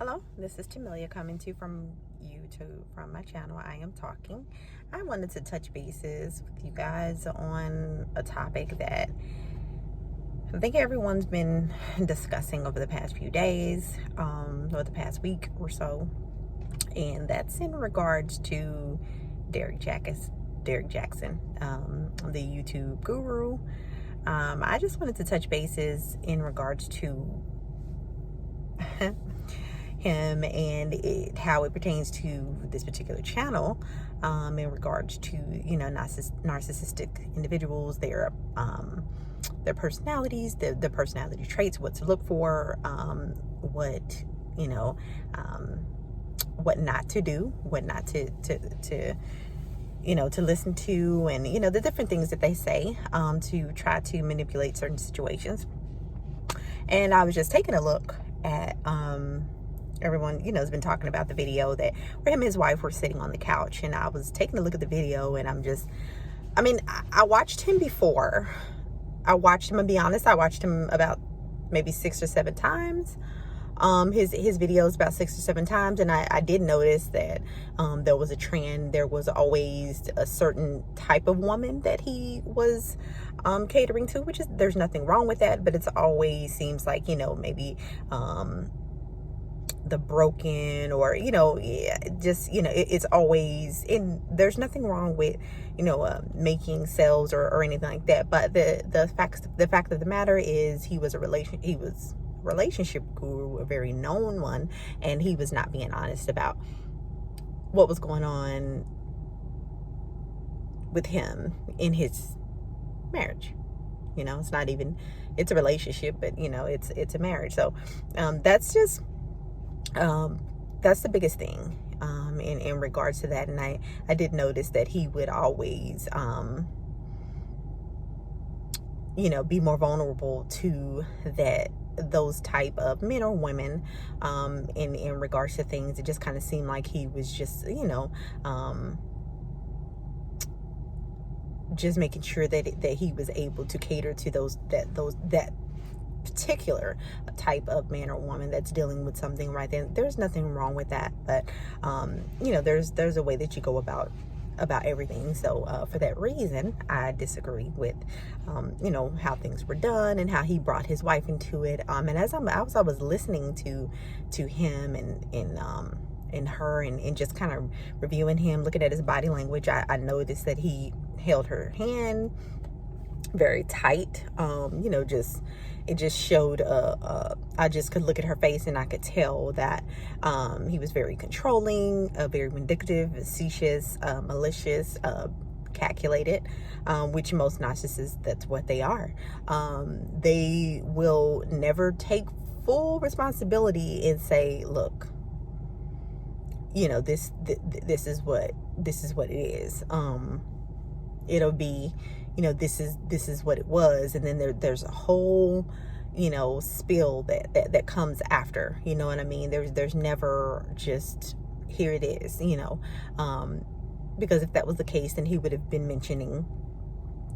Hello, this is Tamelia coming to you from YouTube from my channel. I am talking. I wanted to touch bases with you guys on a topic that I think everyone's been discussing over the past few days, or the past week or so, and that's in regards to Derrick Jaxn, the YouTube guru. I just wanted to touch bases in regards to him and how it pertains to this particular channel, in regards to narcissistic individuals, their personalities, the personality traits, what to look for, what not to do, what not to listen to, and the different things that they say to try to manipulate certain situations. And I was just taking a look at everyone has been talking about the video that where him and his wife were sitting on the couch, and I was taking a look at the video, and I watched him before. I'll be honest, I watched him about maybe 6 or 7 times. His videos about 6 or 7 times, and I did notice that there was a trend. There was always a certain type of woman that he was catering to, which is, there's nothing wrong with that, but it's always seems like maybe the broken, or it's always in. There's nothing wrong with making sales or anything like that, but the fact of the matter is he was relationship guru, a very known one, and he was not being honest about what was going on with him in his marriage. It's a relationship, but it's a marriage. So that's the biggest thing in regards to that. And I did notice that he would always be more vulnerable to those type of men or women in regards to things. It just kind of seemed like he was just just making sure that he was able to cater to that particular type of man or woman that's dealing with something right then. There's nothing wrong with that, but there's a way that you go about everything. So for that reason, I disagree with how things were done and how he brought his wife into it. And as I was listening to him and her, and just kind of reviewing him, looking at his body language, I noticed that he held her hand very tight. It just showed I just could look at her face, and I could tell that he was very controlling, very vindictive, facetious, malicious, calculated, which most narcissists, that's what they are. They will never take full responsibility and say, look, this is what it is. It'll be, this is what it was, and then there's a whole spill that comes after. You know what I mean? There's never just, here it is, because if that was the case, then he would have been mentioning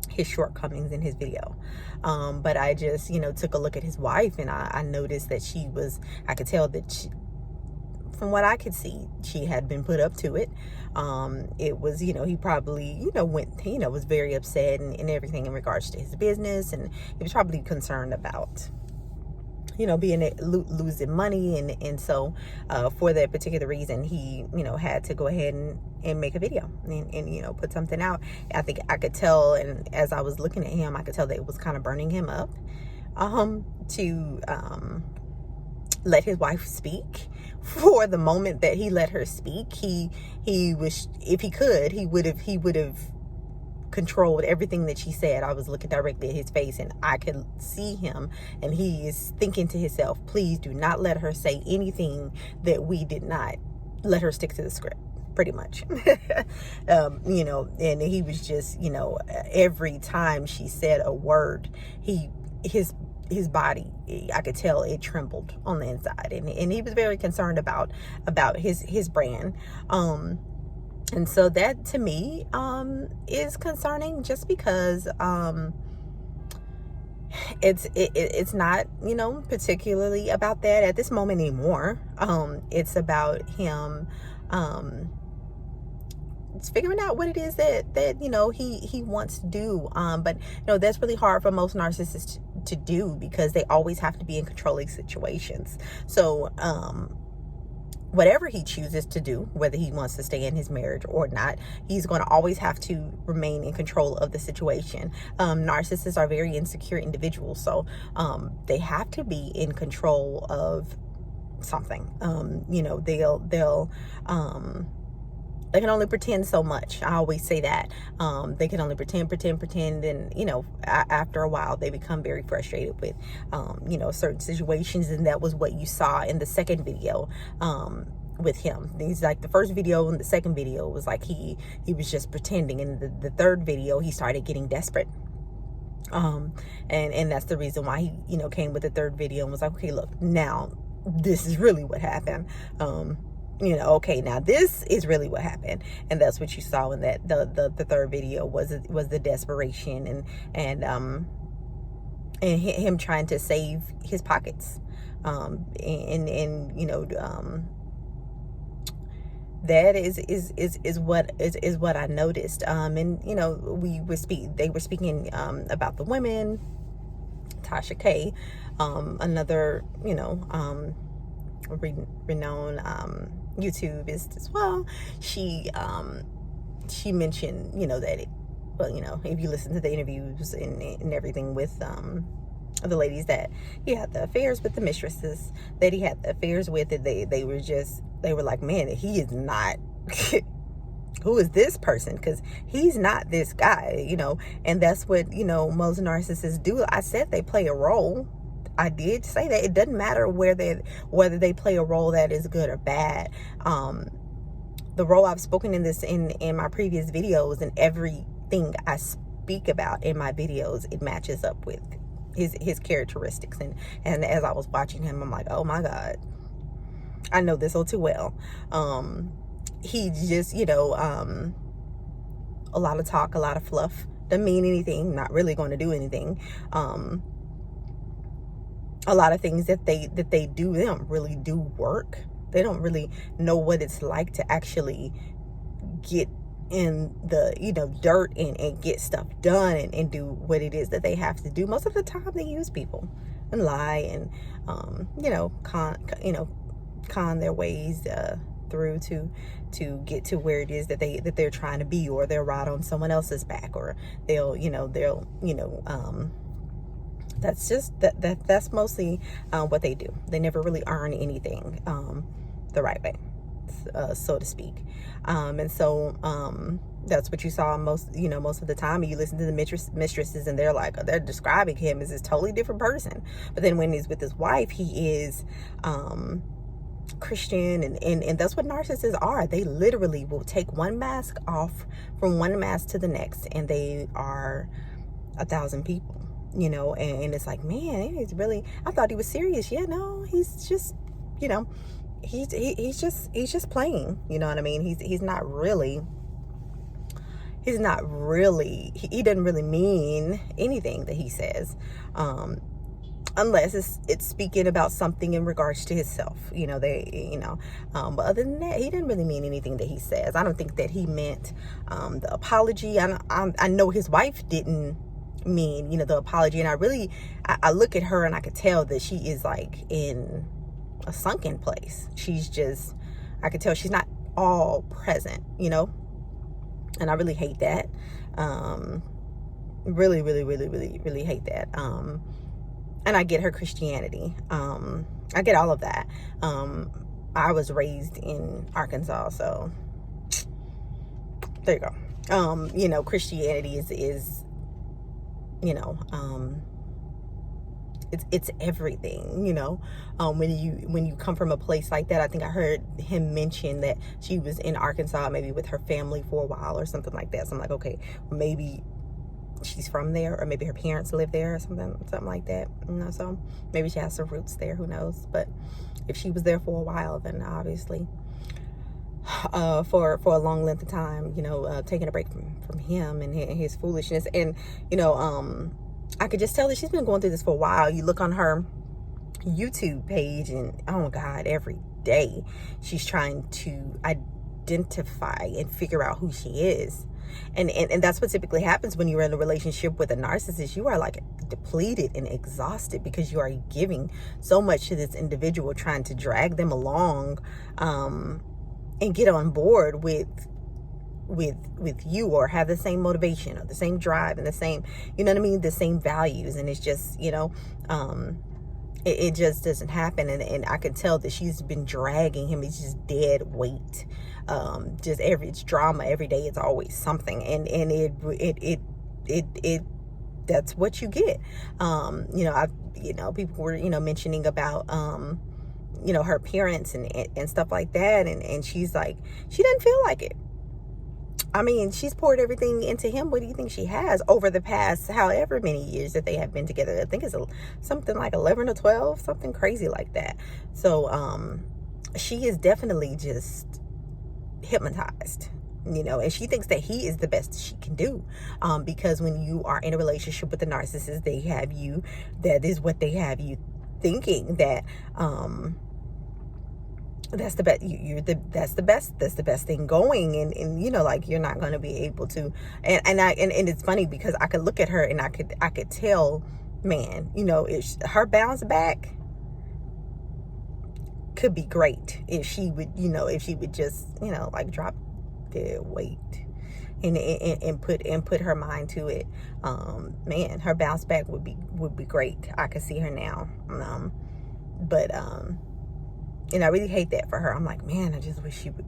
his shortcomings in his video. But I just took a look at his wife, and I noticed that I could tell that from what I could see, she had been put up to it. It was, he probably, was very upset and everything in regards to his business. And he was probably concerned about, losing money. And so, for that particular reason, he, had to go ahead and make a video and put something out. I think I could tell, and as I was looking at him, I could tell that it was kind of burning him up, to let his wife speak. For the moment that he let her speak, he was, if he could, he would have controlled everything that she said. I was looking directly at his face, and I could see him, and he is thinking to himself, please do not let her say anything that we did not let her stick to the script, pretty much. And he was just, every time she said a word, his body, I could tell it trembled on the inside, and he was very concerned about his brand. And so that, to me, is concerning, just because it's not, you know, particularly about that at this moment anymore. It's about him it's figuring out what it is that you know he wants to do. But you know, that's really hard for most narcissists to do, because they always have to be in controlling situations. So whatever he chooses to do, whether he wants to stay in his marriage or not, he's going to always have to remain in control of the situation. Narcissists are very insecure individuals, so they have to be in control of something. You know, they can only pretend so much. I always say that. They can only pretend, and, you know, after a while, they become very frustrated with, you know, certain situations. And that was what you saw in the second video with him. He's like, the first video and the second video was like he was just pretending. And the third video, he started getting desperate. And that's the reason why he, you know, came with the third video and was like, okay, look, now this is really what happened. You know, okay, now this is really what happened. And that's what you saw in that the third video was the desperation and him trying to save his pockets. And you know, that is what I noticed. And you know, they were speaking about the women. Tasha K, another, you know, renowned YouTubist as well. She mentioned, you know, that well, you know, if you listen to the interviews and everything with the ladies that he had the affairs with, the mistresses that he had the affairs with, that they were like, man, he is not who is this person? Because he's not this guy, you know. And that's what, you know, most narcissists do. I said they play a role. I did say that. It doesn't matter whether they play a role that is good or bad. The role I've spoken in my previous videos, and everything I speak about in my videos, it matches up with his characteristics. And as I was watching him, I'm like, oh my God, I know this all too well. He just, you know, a lot of talk, a lot of fluff, doesn't mean anything, not really going to do anything. A lot of things that they do, they don't really do work. They don't really know what it's like to actually get in the, you know, dirt and get stuff done and do what it is that they have to do. Most of the time they use people and lie and you know, con their ways through to get to where it is that they're trying to be, or they'll ride on someone else's back, or they'll that's mostly what they do. They never really earn anything the right way, so to speak. And so that's what you saw most of the time. You listen to the mistresses and they're describing him as this totally different person. But then when he's with his wife, he is Christian, and that's what narcissists are. They literally will take one mask off from one mask to the next, and they are 1,000 people. You know, and it's like, man, he's really, I thought he was serious. Yeah, no, he's just, you know, he's just playing, you know what I mean? He doesn't really mean anything that he says, unless it's speaking about something in regards to himself, you know, but other than that, he didn't really mean anything that he says. I don't think that he meant the apology. I know his wife didn't mean, you know, the apology. And I look at her and I could tell that she is like in a sunken place. I could tell she's not all present, you know, and I really hate that. Really, really, really, really, really hate that. And I get her Christianity. I get all of that. I was raised in Arkansas, so there you go. You know, Christianity is you know, it's everything, you know. When you come from a place like that, I think I heard him mention that she was in Arkansas maybe with her family for a while or something like that. So I'm like, okay, maybe she's from there, or maybe her parents live there or something like that, you know. So maybe she has some roots there, who knows. But if she was there for a while, then obviously for a long length of time, you know, taking a break from him and his foolishness. And you know, I could just tell that she's been going through this for a while. You look on her YouTube page and, oh my God, every day she's trying to identify and figure out who she is. And that's what typically happens when you're in a relationship with a narcissist. You are like depleted and exhausted because you are giving so much to this individual, trying to drag them along, and get on board with you, or have the same motivation or the same drive and the same, you know what I mean, the same values. And it's just, it just doesn't happen. And I can tell that she's been dragging him. It's just dead weight. Just it's drama every day. It's always something. And it that's what you get. People were, mentioning about, her appearance and stuff like that. And she's like, she doesn't feel like it. I mean, she's poured everything into him. What do you think she has over the past however many years that they have been together? I think it's something like 11 or 12, something crazy like that. So she is definitely just hypnotized, and she thinks that he is the best she can do, because when you are in a relationship with a narcissist, they have you, that is what they have you thinking, that that's the best, that's the best thing going, and like, you're not going to be able to, and it's funny because I could look at her and I could tell, man, her bounce back could be great if she would just like drop the weight and put her mind to it. Man, her bounce back would be great. I could see her now. But I really hate that for her. I'm like, man, I just wish she would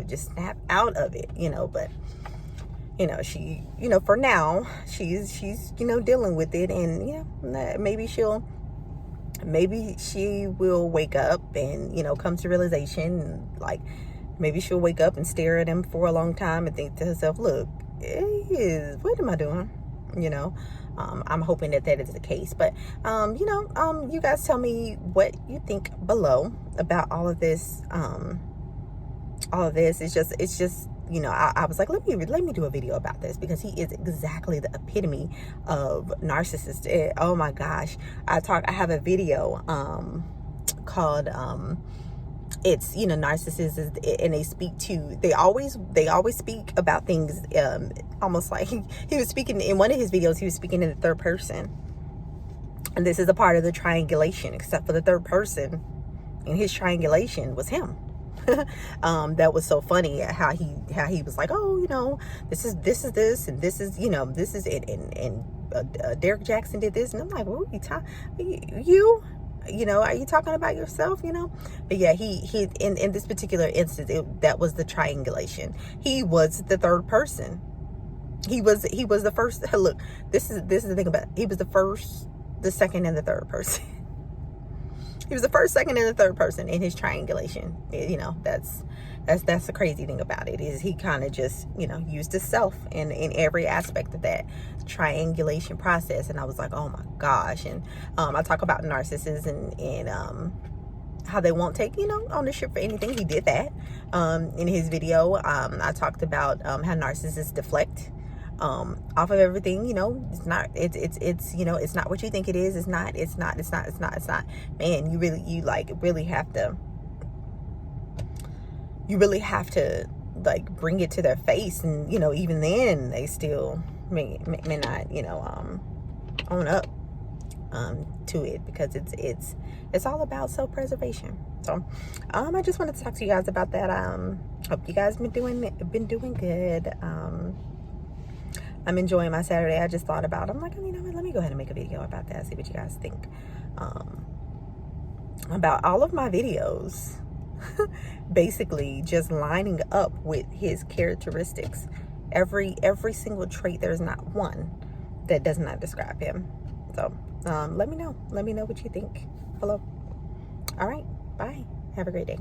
just snap out of it, but she, for now she's dealing with it, and maybe she will wake up and come to realization, and like maybe she'll wake up and stare at him for a long time and think to herself, look, what am I doing? I'm hoping that is the case. But you guys tell me what you think below about all of this. It's just I was like, let me do a video about this, because he is exactly the epitome of narcissist. Oh my gosh, I have a video called it's narcissists, and they always speak about things almost like he was speaking in one of his videos. He was speaking in the third person, and this is a part of the triangulation, except for the third person in his triangulation was him. That was so funny how he was like, oh, this is this and this is this is it, and Derrick Jaxn did this, and I'm like, what are you talking? Are you talking about yourself? But yeah, he in this particular instance, that was the triangulation. He was the third person. He was the first. Look, this is the thing about it. He was the first, the second, and the third person. He was the first, second, and the third person in his triangulation. That's the crazy thing about it, is he kind of just used himself in every aspect of that triangulation process. And I was like, oh my gosh. And I talk about narcissists and how they won't take ownership for anything. He did that in his video. I talked about how narcissists deflect off of everything. It's not what you think it is. It's not. Man, you really have to like bring it to their face, and even then they still may not own up to it, because it's all about self-preservation. So I just wanted to talk to you guys about that. Hope you guys been doing good. I'm enjoying my Saturday. I just thought about, I'm like, let me go ahead and make a video about that, see what you guys think about all of my videos. Basically just lining up with his characteristics. Every single trait, there's not one that does not describe him. So let me know what you think below. All right, bye, have a great day.